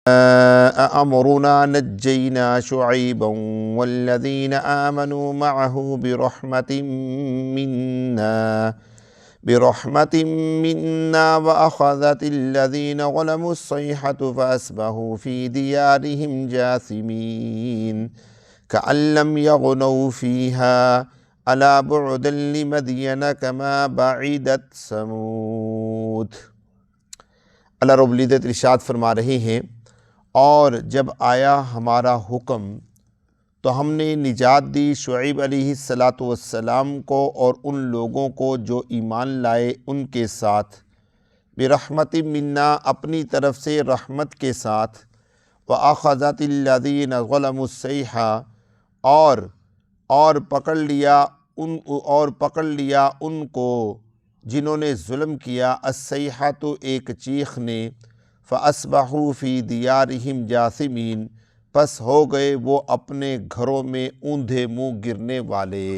أمرنا نجينا شعيبا والذين آمنوا معه برحمة منا وأخذت الذين ظلموا الصيحة فأصبحوا في ديارهم جاثمين كأن لم يغنوا فيها ألا بعدا لمدين كما بعدت ثمود۔ اللہ رب العزت ارشاد فرما رہے ہیں، اور جب آیا ہمارا حکم تو ہم نے نجات دی شعیب علیہ السلام کو اور ان لوگوں کو جو ایمان لائے ان کے ساتھ، برحمت منا اپنی طرف سے رحمت کے ساتھ، وَأَخَذَتِ الَّذِينَ ظَلَمُوا الصَّيْحَةَ اور پکڑ لیا ان کو جنہوں نے ظلم کیا، الصیحۃ ایک چیخ نے، فَأَصْبَحُوا فِي دِيَارِهِمْ جَاثِمِينَ پس ہو گئے وہ اپنے گھروں میں اوندھے منہ گرنے والے۔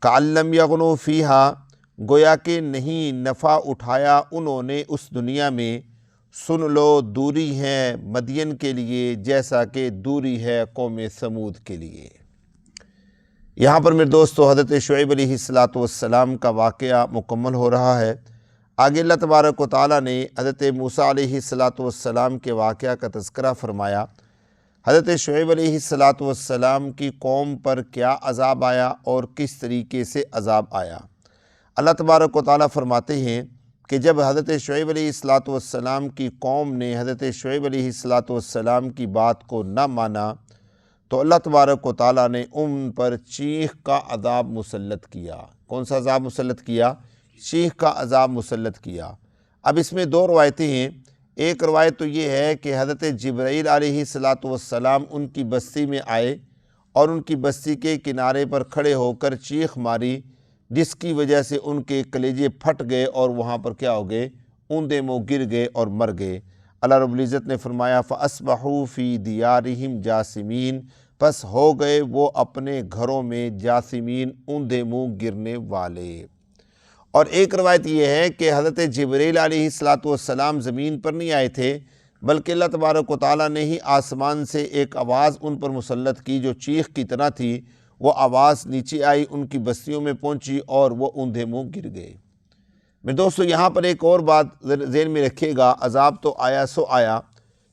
کأن لم یغنوا فیہا گویا کہ نہیں نفع اٹھایا انہوں نے اس دنیا میں، سن لو دوری ہے مدین کے لیے جیسا کہ دوری ہے قوم ثمود کے لیے۔ یہاں پر میرے دوستو حضرت شعیب علیہ السلام کا واقعہ مکمل ہو رہا ہے۔ آگے اللہ تبارک و تعالیٰ نے حضرت موسیٰ علیہ السلام کے واقعہ کا تذکرہ فرمایا۔ حضرت شعیب علیہ السلام کی قوم پر کیا عذاب آیا اور کس طریقے سے عذاب آیا۔ اللہ تبارک و تعالیٰ فرماتے ہیں کہ جب حضرت شعیب علیہ السلام کی قوم نے حضرت شعیب علیہ السلام کی بات کو نہ مانا تو اللہ تبارک و تعالیٰ نے ان پر چیخ کا عذاب مسلط کیا۔ کون سا عذاب مسلط کیا؟ چیخ کا عذاب مسلط کیا۔ اب اس میں دو روایتیں ہیں۔ ایک روایت تو یہ ہے کہ حضرت جبرائیل علیہ السلام ان کی بستی میں آئے اور ان کی بستی کے کنارے پر کھڑے ہو کر چیخ ماری، جس کی وجہ سے ان کے کلیجے پھٹ گئے اور وہاں پر کیا ہو گئے؟ اوندے منہ گر گئے اور مر گئے۔ اللہ رب العزت نے فرمایا فَأَصْبَحُوا فِي دِيَارِهِمْ جَاثِمِينَ پس ہو گئے وہ اپنے گھروں میں جاثمین اوندے منہ گرنے والے۔ اور ایک روایت یہ ہے کہ حضرت جبرائیل علیہ السلام زمین پر نہیں آئے تھے، بلکہ اللہ تبارک و تعالیٰ نے ہی آسمان سے ایک آواز ان پر مسلط کی جو چیخ کی طرح تھی۔ وہ آواز نیچے آئی، ان کی بستیوں میں پہنچی اور وہ اوندھے منہ گر گئے۔ میرے دوستو یہاں پر ایک اور بات ذہن میں رکھیے گا، عذاب تو آیا سو آیا،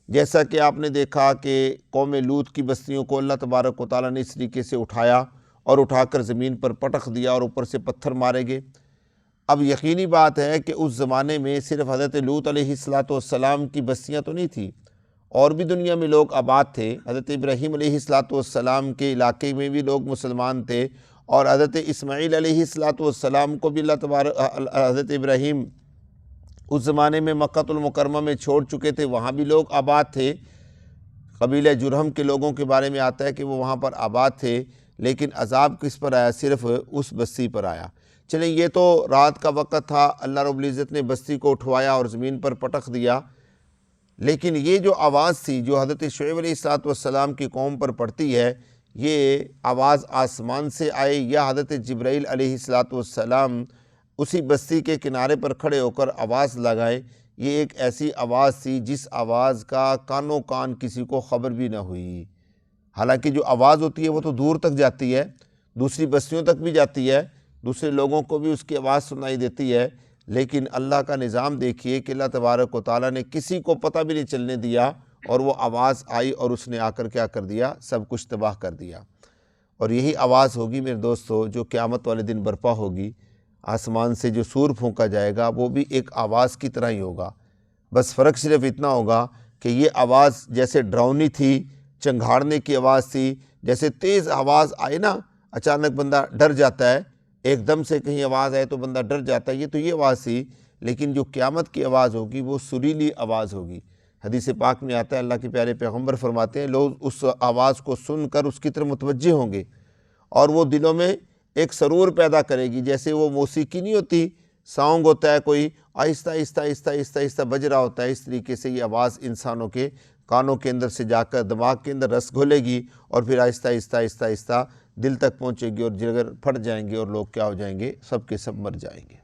جیسا کہ آپ نے دیکھا کہ قوم لوط کی بستیوں کو اللہ تبارک و تعالیٰ نے اس طریقے سے اٹھایا اور اٹھا کر زمین پر پٹخ دیا اور اوپر سے پتھر مارے گئے۔ اب یقینی بات ہے کہ اس زمانے میں صرف حضرت لوط علیہ السلام کی بستیاں تو نہیں تھیں، اور بھی دنیا میں لوگ آباد تھے۔ حضرت ابراہیم علیہ السلام کے علاقے میں بھی لوگ مسلمان تھے، اور حضرت اسماعیل علیہ السلام کو بھی حضرت ابراہیم اس زمانے میں مکہ المکرمہ میں چھوڑ چکے تھے، وہاں بھی لوگ آباد تھے۔ قبیلہ جرہم کے لوگوں کے بارے میں آتا ہے کہ وہ وہاں پر آباد تھے، لیکن عذاب کس پر آیا؟ صرف اس بستی پر آیا۔ چلیں یہ تو رات کا وقت تھا، اللہ رب العزت نے بستی کو اٹھوایا اور زمین پر پٹخ دیا، لیکن یہ جو آواز تھی جو حضرت شعیب علیہ السلام کی قوم پر پڑتی ہے، یہ آواز آسمان سے آئے یا حضرت جبرائیل علیہ السلام اسی بستی کے کنارے پر کھڑے ہو کر آواز لگائے، یہ ایک ایسی آواز تھی جس آواز کا کانوں کان کسی کو خبر بھی نہ ہوئی۔ حالانکہ جو آواز ہوتی ہے وہ تو دور تک جاتی ہے، دوسری بستیوں تک بھی جاتی ہے، دوسرے لوگوں کو بھی اس کی آواز سنائی دیتی ہے، لیکن اللہ کا نظام دیکھیے کہ اللہ تبارک و تعالیٰ نے کسی کو پتہ بھی نہیں چلنے دیا، اور وہ آواز آئی اور اس نے آ کر کیا کر دیا؟ سب کچھ تباہ کر دیا۔ اور یہی آواز ہوگی میرے دوستو جو قیامت والے دن برپا ہوگی، آسمان سے جو سور پھونکا جائے گا وہ بھی ایک آواز کی طرح ہی ہوگا، بس فرق صرف اتنا ہوگا کہ یہ آواز جیسے ڈراؤنی تھی، چنگھاڑنے کی آواز تھی، جیسے تیز آواز آئے نا اچانک بندہ ڈر جاتا ہے، ایک دم سے کہیں آواز آئے تو بندہ ڈر جاتا ہے، یہ تو یہ آواز تھی، لیکن جو قیامت کی آواز ہوگی وہ سریلی آواز ہوگی۔ حدیث پاک میں آتا ہے، اللہ کے پیارے پیغمبر فرماتے ہیں لوگ اس آواز کو سن کر اس کی طرف متوجہ ہوں گے، اور وہ دلوں میں ایک سرور پیدا کرے گی، جیسے وہ موسیقی نہیں ہوتی، ساؤنگ ہوتا ہے کوئی آہستہ آہستہ آہستہ آہستہ آہستہ بج رہا ہوتا ہے، اس طریقے سے یہ آواز انسانوں کے کانوں کے اندر سے جا کر دماغ کے اندر رس گھولے گی، اور پھر آہستہ آہستہ آہستہ آہستہ دل تک پہنچے گی، اور جگر پھٹ جائیں گے اور لوگ کیا ہو جائیں گے؟ سب کے سب مر جائیں گے۔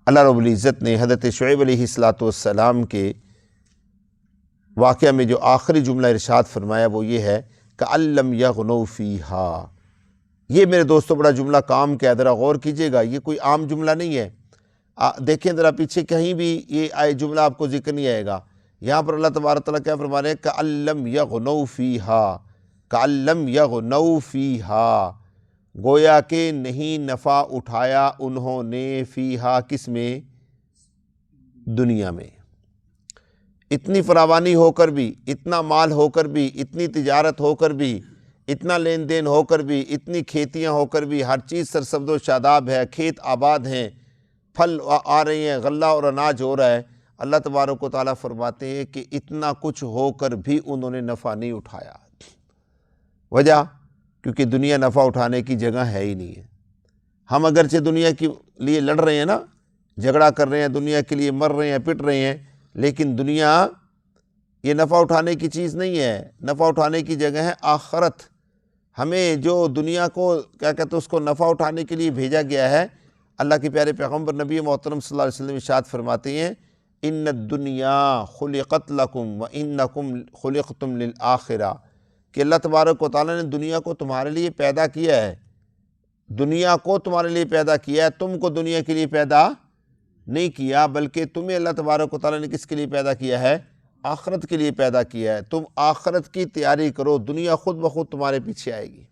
اللہ رب العزت نے حضرت شعیب علیہ السلام کے واقعہ میں جو آخری جملہ ارشاد فرمایا وہ یہ ہے کَأَن لَّمْ يَغْنَوْا فِيهَا۔ یہ میرے دوستو بڑا جملہ کام کا ہے، ذرا غور کیجئے گا، یہ کوئی عام جملہ نہیں ہے۔ دیکھیں ذرا پیچھے کہیں بھی یہ جملہ آپ کو ذکر نہیں آئے گا۔ یہاں پر اللہ تبارک تعالیٰ کیا فرما رہے ہیں کَأَن لَّمْ يَغْنَوْا فِيهَا، کَأَن لَّمْ يَغْنَوْا فِيهَا، گویا کہ نہیں نفع اٹھایا انہوں نے فیہا، کس میں؟ دنیا میں۔ اتنی فراوانی ہو کر بھی، اتنا مال ہو کر بھی، اتنی تجارت ہو کر بھی، اتنا لین دین ہو کر بھی، اتنی کھیتیاں ہو کر بھی، ہر چیز سرسبز و شاداب ہے، کھیت آباد ہیں، پھل آ رہے ہیں، غلہ اور اناج ہو رہا ہے۔ اللہ تبارک و تعالیٰ فرماتے ہیں کہ اتنا کچھ ہو کر بھی انہوں نے نفع نہیں اٹھایا۔ وجہ؟ کیونکہ دنیا نفع اٹھانے کی جگہ ہے ہی نہیں ہے۔ ہم اگرچہ دنیا کے لیے لڑ رہے ہیں نا، جھگڑا کر رہے ہیں، دنیا کے لیے مر رہے ہیں، پٹ رہے ہیں، لیکن دنیا یہ نفع اٹھانے کی چیز نہیں ہے۔ نفع اٹھانے کی جگہ ہے آخرت۔ ہمیں جو دنیا کو کیا کہتے ہیں اس کو نفع اٹھانے کے لیے بھیجا گیا ہے، اللہ کے پیارے پیغمبر نبی محترم صلی اللہ علیہ وسلم ارشاد فرماتے ہیں ان الدنیا خلقت لکم وانکم خلقتم للآخرہ، کہ اللہ تبارک و تعالیٰ نے دنیا کو تمہارے لیے پیدا کیا ہے، دنیا کو تمہارے لیے پیدا کیا ہے، تم کو دنیا کے لیے پیدا نہیں کیا، بلکہ تمہیں اللہ تبارک و تعالیٰ نے کس کے لیے پیدا کیا ہے؟ آخرت کے لیے پیدا کیا ہے۔ تم آخرت کی تیاری کرو، دنیا خود بخود تمہارے پیچھے آئے گی۔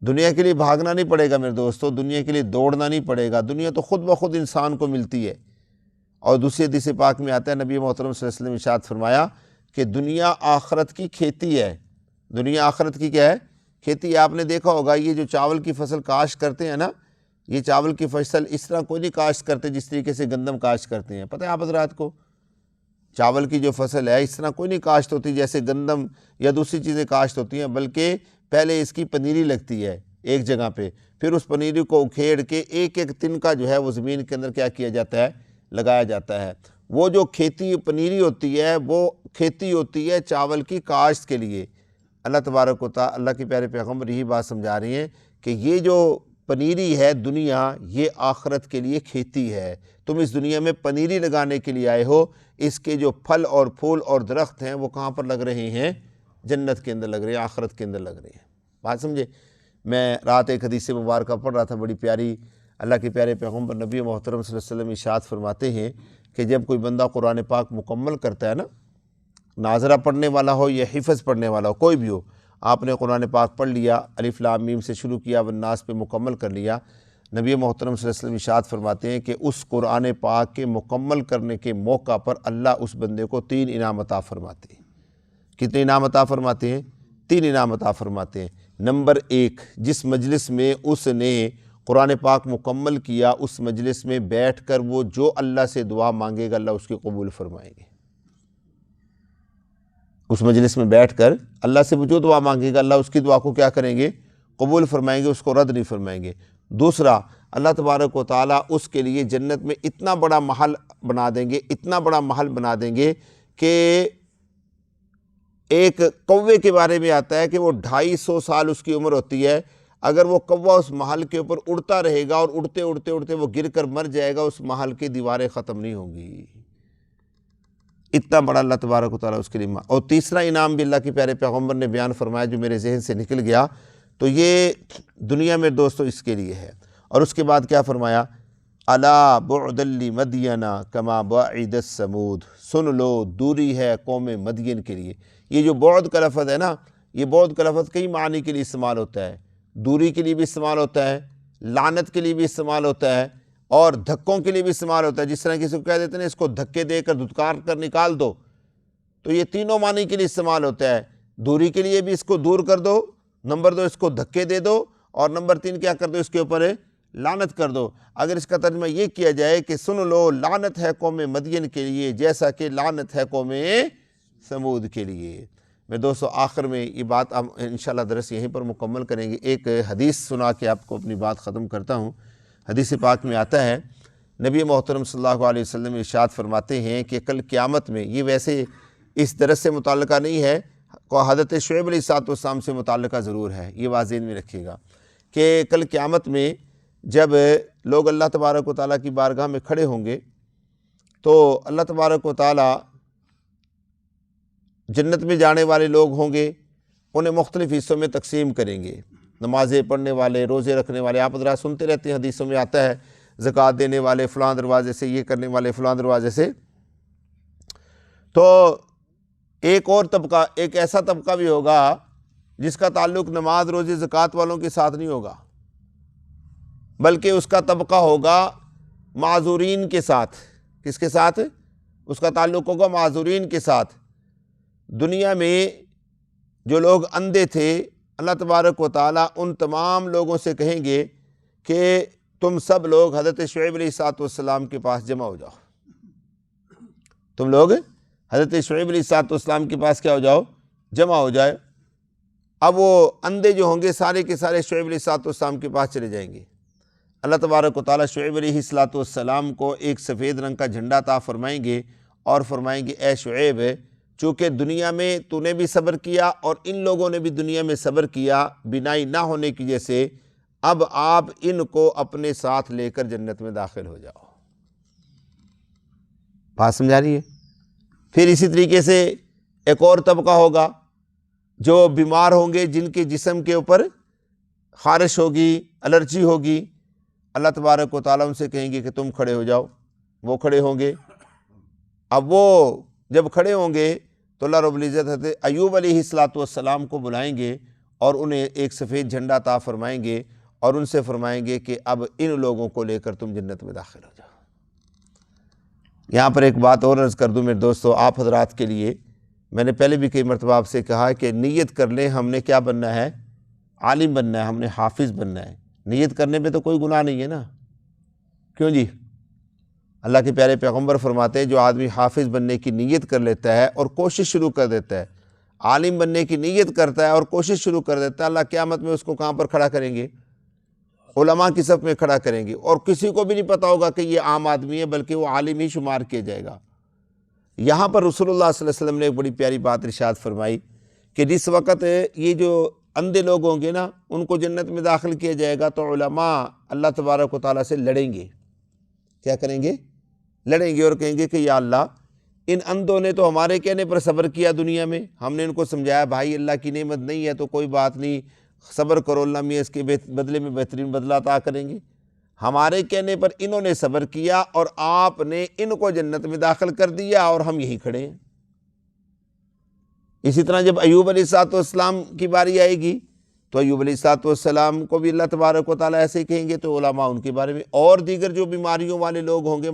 دنیا کے لیے بھاگنا نہیں پڑے گا میرے دوستو، دنیا کے لیے دوڑنا نہیں پڑے گا، دنیا تو خود بخود انسان کو ملتی ہے۔ اور دوسری حدیث پاک میں آتا ہے، نبی محترم صلی اللہ علیہ وسلم ارشاد فرمایا کہ دنیا آخرت کی کھیتی ہے۔ دنیا آخرت کی کیا ہے؟ کھیتی ہے۔ آپ نے دیکھا ہوگا یہ جو چاول کی فصل کاشت کرتے ہیں نا، یہ چاول کی فصل اس طرح کوئی نہیں کاشت کرتے جس طریقے سے گندم کاشت کرتے ہیں۔ پتہ ہے آپ حضرات کو چاول کی جو فصل ہے اس طرح کوئی نہیں کاشت ہوتی جیسے گندم یا دوسری چیزیں کاشت ہوتی ہیں، بلکہ پہلے اس کی پنیری لگتی ہے ایک جگہ پہ، پھر اس پنیری کو اکھیڑ کے ایک ایک تنکا جو ہے وہ زمین کے اندر کیا کیا جاتا ہے؟ لگایا جاتا ہے۔ وہ جو کھیتی پنیری ہوتی ہے وہ کھیتی ہوتی ہے چاول کی کاشت کے لیے۔ اللہ تبارک و تعالیٰ، اللہ کے پیارے پیغمبر یہی بات سمجھا رہی ہیں کہ یہ جو پنیری ہے دنیا، یہ آخرت کے لیے کھیتی ہے۔ تم اس دنیا میں پنیری لگانے کے لیے آئے ہو، اس کے جو پھل اور پھول اور درخت ہیں وہ کہاں پر لگ رہے ہیں؟ جنت کے اندر لگ رہے ہیں، آخرت کے اندر لگ رہے ہیں۔ بات سمجھے؟ میں رات ایک حدیث مبارکہ پڑھ رہا تھا، بڑی پیاری، اللہ کے پیارے پیغمبر نبی محترم صلی اللہ علیہ وسلم ارشاد فرماتے ہیں کہ جب کوئی بندہ قرآن پاک مکمل کرتا ہے نا، ناظرہ پڑھنے والا ہو یا حفظ پڑھنے والا ہو، کوئی بھی ہو، آپ نے قرآن پاک پڑھ لیا، الف لام میم سے شروع کیا، والناس پہ مکمل کر لیا، نبی محترم صلی اللہ علیہ وسلم ارشاد فرماتے ہیں کہ اس قرآن پاک کے مکمل کرنے کے موقع پر اللہ اس بندے کو 3 انعام عطا فرماتے ہیں۔ کتنے انعام عطا فرماتے ہیں؟ 3 انعام عطا فرماتے ہیں۔ نمبر 1، جس مجلس میں اس نے قرآن پاک مکمل کیا، اس مجلس میں بیٹھ کر وہ جو اللہ سے دعا مانگے گا اللہ اس کی قبول فرمائیں گے۔ اس مجلس میں بیٹھ کر اللہ سے وہ جو دعا مانگے گا اللہ اس کی دعا کو کیا کریں گے؟ قبول فرمائیں گے، اس کو رد نہیں فرمائیں گے۔ دوسرا، اللہ تبارک و تعالیٰ اس کے لیے جنت میں اتنا بڑا محل بنا دیں گے، اتنا بڑا محل بنا دیں گے کہ ایک کوے کے بارے میں آتا ہے کہ وہ 250 سال اس کی عمر ہوتی ہے، اگر وہ کوا اس محل کے اوپر اڑتا رہے گا اور اڑتے اڑتے اڑتے وہ گر کر مر جائے گا، اس محل کی دیواریں ختم نہیں ہوں گی۔ اتنا بڑا اللہ تبارک و تعالیٰ اس کے لیے۔ اور تیسرا انعام بھی اللہ کے پیارے پیغمبر نے بیان فرمایا جو میرے ذہن سے نکل گیا، تو یہ دنیا میں دوستو اس کے لیے ہے۔ اور اس کے بعد کیا فرمایا؟ الا بعدا لمدین کما بعد الثمود، سن لو دوری ہے قوم مدین کے لیے۔ یہ جو بعد کا لفظ ہے نا، یہ بعد کا لفظ کئی معنی کے لیے استعمال ہوتا ہے، دوری کے لیے بھی استعمال ہوتا ہے، لعنت کے لیے بھی استعمال ہوتا ہے، اور دھکوں کے لیے بھی استعمال ہوتا ہے۔ جس طرح کسی کو کہہ دیتے ہیں اس کو دھکے دے کر دھتکار کر نکال دو، تو یہ تینوں معنی کے لیے استعمال ہوتا ہے۔ دوری کے لیے بھی اس کو دور کر دو، نمبر 2 اس کو دھکے دے دو، اور نمبر 3 کیا کر دو؟ اس کے اوپر لعنت کر دو۔ اگر اس کا ترجمہ یہ کیا جائے کہ سن لو لعنت ہے قوم مدین کے لیے جیسا کہ لعنت ہے قوم ثمود کے لیے۔ میں دوستو آخر میں یہ بات ہم انشاءاللہ درس یہیں پر مکمل کریں گے۔ ایک حدیث سنا کے آپ کو اپنی بات ختم کرتا ہوں۔ حدیث پاک میں آتا ہے، نبی محترم صلی اللہ علیہ وسلم ارشاد فرماتے ہیں کہ کل قیامت میں، یہ ویسے اس درس سے متعلقہ نہیں ہے، حضرت شعیب علیہ السلام سے متعلقہ ضرور ہے، یہ بات ذہن میں رکھیے گا کہ کل قیامت میں جب لوگ اللہ تبارک و تعالیٰ کی بارگاہ میں کھڑے ہوں گے تو اللہ تبارک و تعالیٰ جنت میں جانے والے لوگ ہوں گے انہیں مختلف حصوں میں تقسیم کریں گے، نمازیں پڑھنے والے، روزے رکھنے والے، آپ حضرات سنتے رہتے ہیں حدیثوں میں آتا ہے زکوٰۃ دینے والے فلاں دروازے سے، یہ کرنے والے فلاں دروازے سے۔ تو ایک اور طبقہ، ایک ایسا طبقہ بھی ہوگا جس کا تعلق نماز روزے زکوٰۃ والوں کے ساتھ نہیں ہوگا، بلکہ اس کا طبقہ ہوگا معذورین کے ساتھ۔ کس کے ساتھ؟ اس کا تعلق ہوگا معذورین کے ساتھ۔ دنیا میں جو لوگ اندھے تھے، اللہ تبارک و تعالیٰ ان تمام لوگوں سے کہیں گے کہ تم سب لوگ حضرت شعیب علیہ السلام کے پاس جمع ہو جاؤ، تم لوگ حضرت شعیب علیہ السلام کے پاس کیا ہو جاؤ؟ جمع ہو جائے۔ اب وہ اندھے جو ہوں گے سارے کے سارے شعیب علیہ السلام کے پاس چلے جائیں گے۔ اللہ تبارک و تعالیٰ شعیب علیہ السلام کو ایک سفید رنگ کا جھنڈا عطا فرمائیں گے اور فرمائیں گے اے شعیب، چونکہ دنیا میں تو نے بھی صبر کیا اور ان لوگوں نے بھی دنیا میں صبر کیا، بینائی نہ ہونے کی وجہ سے، اب آپ ان کو اپنے ساتھ لے کر جنت میں داخل ہو جاؤ۔ بات سمجھا رہی ہے؟ پھر اسی طریقے سے ایک اور طبقہ ہوگا جو بیمار ہوں گے، جن کے جسم کے اوپر خارش ہوگی، الرجی ہوگی، اللہ تبارک و تعالیٰ ان سے کہیں گے کہ تم کھڑے ہو جاؤ، وہ کھڑے ہوں گے۔ اب وہ جب کھڑے ہوں گے تو اللہ رب العزت حضرت ایوب علیہ السلام کو بلائیں گے اور انہیں ایک سفید جھنڈا عطا فرمائیں گے اور ان سے فرمائیں گے کہ اب ان لوگوں کو لے کر تم جنت میں داخل ہو جاؤ۔ یہاں پر ایک بات اور عرض کر دوں میرے دوستو، آپ حضرات کے لیے، میں نے پہلے بھی کئی مرتبہ آپ سے کہا کہ نیت کر لیں ہم نے کیا بننا ہے؟ عالم بننا ہے، ہم نے حافظ بننا ہے۔ نیت کرنے میں تو کوئی گناہ نہیں ہے نا، کیوں جی؟ اللہ کے پیارے پیغمبر فرماتے ہیں جو آدمی حافظ بننے کی نیت کر لیتا ہے اور کوشش شروع کر دیتا ہے، عالم بننے کی نیت کرتا ہے اور کوشش شروع کر دیتا ہے، اللہ قیامت میں اس کو کہاں پر کھڑا کریں گے؟ علماء کی صف میں کھڑا کریں گے، اور کسی کو بھی نہیں پتا ہوگا کہ یہ عام آدمی ہے، بلکہ وہ عالم ہی شمار کیا جائے گا۔ یہاں پر رسول اللہ صلی اللہ علیہ وسلم نے ایک بڑی پیاری بات ارشاد فرمائی کہ جس وقت یہ جو اندھے لوگ ہوں گے نا، ان کو جنت میں داخل کیا جائے گا تو علماء اللہ تبارک و تعالیٰ سے لڑیں گے۔ کیا کریں گے؟ لڑیں گے اور کہیں گے کہ یا اللہ، ان اندھوں نے تو ہمارے کہنے پر صبر کیا دنیا میں، ہم نے ان کو سمجھایا بھائی اللہ کی نعمت نہیں ہے تو کوئی بات نہیں، صبر کرو، اللہ میاں اس کے بدلے میں بہترین بدلہ عطا کریں گے۔ ہمارے کہنے پر انہوں نے صبر کیا اور آپ نے ان کو جنت میں داخل کر دیا اور ہم یہی کھڑے ہیں۔ اسی طرح جب ایوب علیہ السلام کی باری آئے گی تو ایوب علیہ السلام کو بھی اللہ تبارک و تعالیٰ ایسے ہی کہیں گے، تو علماء ان کے بارے میں، اور دیگر جو بیماریوں والے لوگ ہوں گے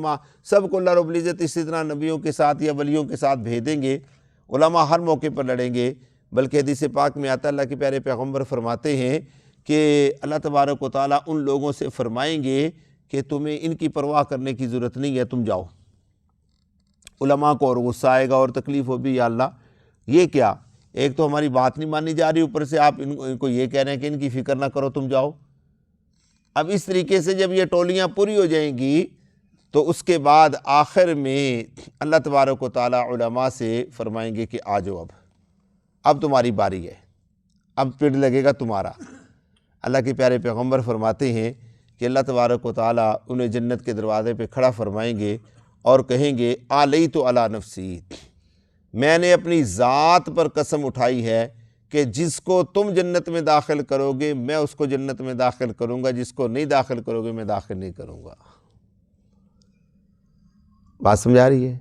سب کو اللہ رب العزت اسی طرح نبیوں کے ساتھ یا ولیوں کے ساتھ بھیج دیں گے۔ علماء ہر موقع پر لڑیں گے، بلکہ حدیث پاک میں آتا ہے اللہ کے پیارے پیغمبر فرماتے ہیں کہ اللہ تبارک و تعالیٰ ان لوگوں سے فرمائیں گے کہ تمہیں ان کی پرواہ کرنے کی ضرورت نہیں ہے، تم جاؤ۔ علماء کو اور غصہ آئے گا اور تکلیف ہوگی، یا اللہ یہ کیا، ایک تو ہماری بات نہیں مانی جا رہی، اوپر سے آپ ان کو یہ کہہ رہے ہیں کہ ان کی فکر نہ کرو تم جاؤ۔ اب اس طریقے سے جب یہ ٹولیاں پوری ہو جائیں گی تو اس کے بعد آخر میں اللہ تبارک و تعالیٰ علماء سے فرمائیں گے کہ آ جاؤ، اب تمہاری باری ہے، اب پیڑ لگے گا تمہارا۔ اللہ کے پیارے پیغمبر فرماتے ہیں کہ اللہ تبارک و تعالیٰ انہیں جنت کے دروازے پہ کھڑا فرمائیں گے اور کہیں گے آلیت علی نفسی، میں نے اپنی ذات پر قسم اٹھائی ہے کہ جس کو تم جنت میں داخل کرو گے میں اس کو جنت میں داخل کروں گا، جس کو نہیں داخل کرو گے میں داخل نہیں کروں گا۔ بات سمجھا رہی ہے؟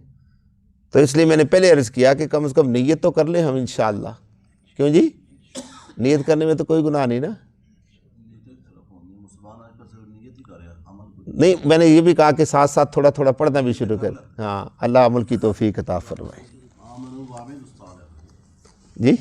تو اس لیے میں نے پہلے عرض کیا کہ کم از کم نیت تو کر لیں ہم انشاءاللہ، کیوں جی؟ نیت کرنے میں تو کوئی گناہ نہیں نا۔ نہیں، میں نے یہ بھی کہا کہ ساتھ ساتھ تھوڑا تھوڑا پڑھنا بھی شروع کر، ہاں، اللہ عمل کی توفیق عطا فرمائے۔ جی